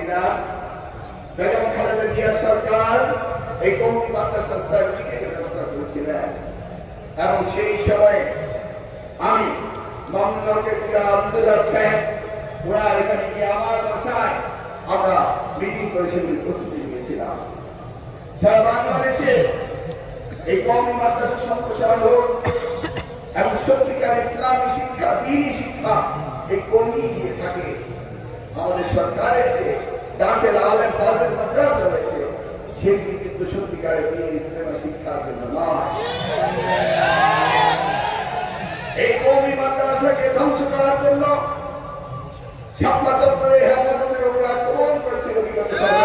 হাসিনা বেগম খালেদা জিয়া সরকার এই কৌমি মাদ্রাসা সার্টিফিকেটের ব্যবস্থা করেছিলেন এবং সেই সময় আমি আব্দুল্লাহ সাহেব ওরা এখানে গিয়ে আমার বাসায় আমরা মিটিং করে সেগুলি প্রস্তুতি নিয়েছিলাম। সারা বাংলাদেশে এই কওমি মাদ্রাসা সম্প্রসারণ হোক এবং সত্যিকার ইসলামী শিক্ষা, দ্বীনি শিক্ষা এই কমিয়ে দিয়ে থাকে। আমাদের সরকারের যে দাখিল আলেম ফাজিল মাদ্রাসা রয়েছে সেগুলি কিন্তু সত্যিকারের দ্বীনি ইসলামী শিক্ষার জন্য নয়। এই কওমি মাদ্রাসাকে ধ্বংস করার জন্য শাপলা চত্বরে হেফাজতের উপর আক্রমণ করেছিল বিগত সরকার।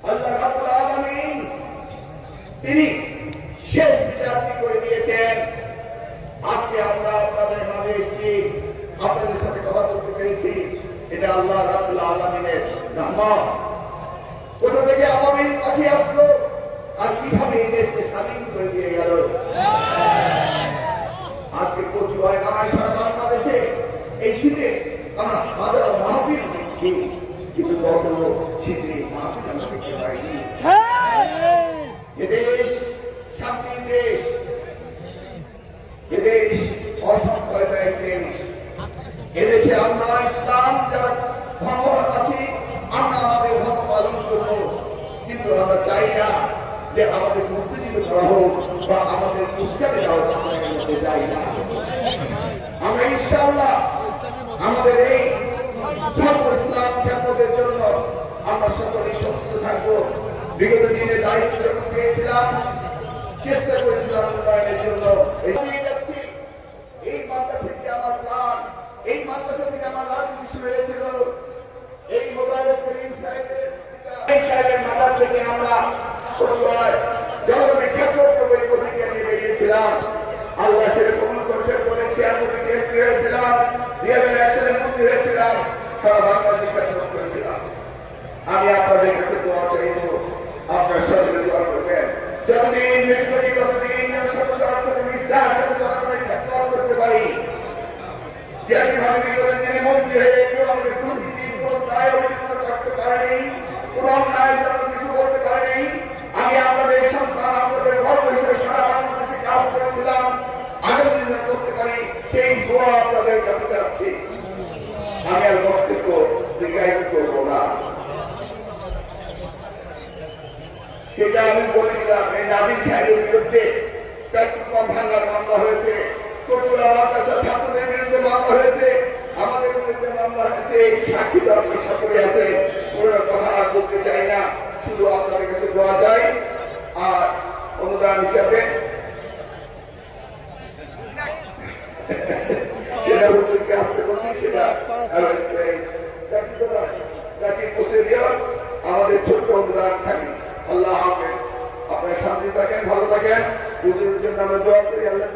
আল্লাহ রাব্বুল আলামিন তিনি শেষ বিচারটি করে দিয়েছেন। আজকে আমরা আপনাদের মাঝে এসেছি, আপনাদের সাথে কথা বলতে পেরেছি, এটা আল্লাহ রাব্বুল আলামিনের রহমত। কোথা থেকে আবাবিল পাখি আসলো আর কিভাবে এই দেশকে স্বাধীন করে দিয়ে গেল। আজকে কচুয়ায় নামায় সারা বাংলাদেশে এই শীতে আমরা হাজারো মাহফিল দেখছি, কিন্তু কত শীতে মাহফিল আমরা দেখতে পাইনি। এদেশ শান্তির দেশ, এদেশ অসম্প্রদায়ের দেশ। এদেশে আমরা ইসলাম যারা ধর্ম আছি আমরা আমাদের ধর্ম পালন করব, কিন্তু আমরা চাই না যে আমাদের উত্তেজিত করা হোক বা আমাদের উস্কানি দেওয়া মধ্যে যাই না। আমরা ইনশাআল্লাহ আমাদের এই ধর্ম ইসলাম খেদমতের জন্য আমরা সকলেই সচেষ্ট থাকবো। বিগত দিনে দায়িত্ব যখন পেয়েছিলাম চেষ্টা করেছিলাম উন্নয়নের জন্য। যাচ্ছি এই মাদ্রাসা থেকে আমার প্রাণ, এই মাদ্রাসা থেকে আমার রাজনীতি শুরু হয়েছিল। এই মোবাইলের করিম সাহেবের মাদার থেকে আমরা জনগণের খেদমত করবো এই প্রতিজ্ঞা নিয়ে বেরিয়েছিলাম। আল্লাহ সেটা কবুল করছেন বলে 96 এমপি হয়েছিলাম, 2001 সালে মন্ত্রী হয়েছিলাম, সারা বাংলাদেশে খেদমত করেছিলাম। আমি আপনাদের কাছে দোয়া চাইব, আপনার সকলে দোয়া করবেন। যতদিন বেশি করি ততদিন জনগণের খেদমত করতে পারি। যে ভাবে বিগত দিনে মন্ত্রী হয়ে কেউ আমাদের দুর্নীতির কোন দায় অভিযুক্ত করতে পারেনি, কোন অন্যায় জন্য কিছু বলতে পারেনি। আমি আপনাদের সন্তান, আপনাদের গর্ব হিসেবে সারা বাংলাদেশে কাজ করেছিলাম, আগামী দিনে করতে পারি সেই দোয়া আপনাদের কাছে যাচ্ছি। আমি আর বক্তব্য দীর্ঘায়িত করবো না। সেটা আমি বলেছিলাম এই নাজির সাহেবের বিরুদ্ধে পেট্রোল ভাঙার মামলা হয়েছে, কচুয়া মাদ্রাসা ছাত্রদের বিরুদ্ধে মামলা হয়েছে, আমাদের বিরুদ্ধে মামলা হয়েছে। এই সাক্ষী তো আপনি সকলে আছে, কোনো কথা আর বলতে চাই না, শুধু আপনাদের কাছে দোয়া চাই। আর অনুদান হিসাবে সেটা হুজুরকে আসতে বলছি, সেটা পৌঁছে দেওয়া আমাদের ছোট্ট অনুদান থাকি। আল্লাহ হাফেজ, আপনার শান্তি থাকেন, ভালো থাকেন। হুজুরের জন্য আমরা দোয়া করি, আল্লাহ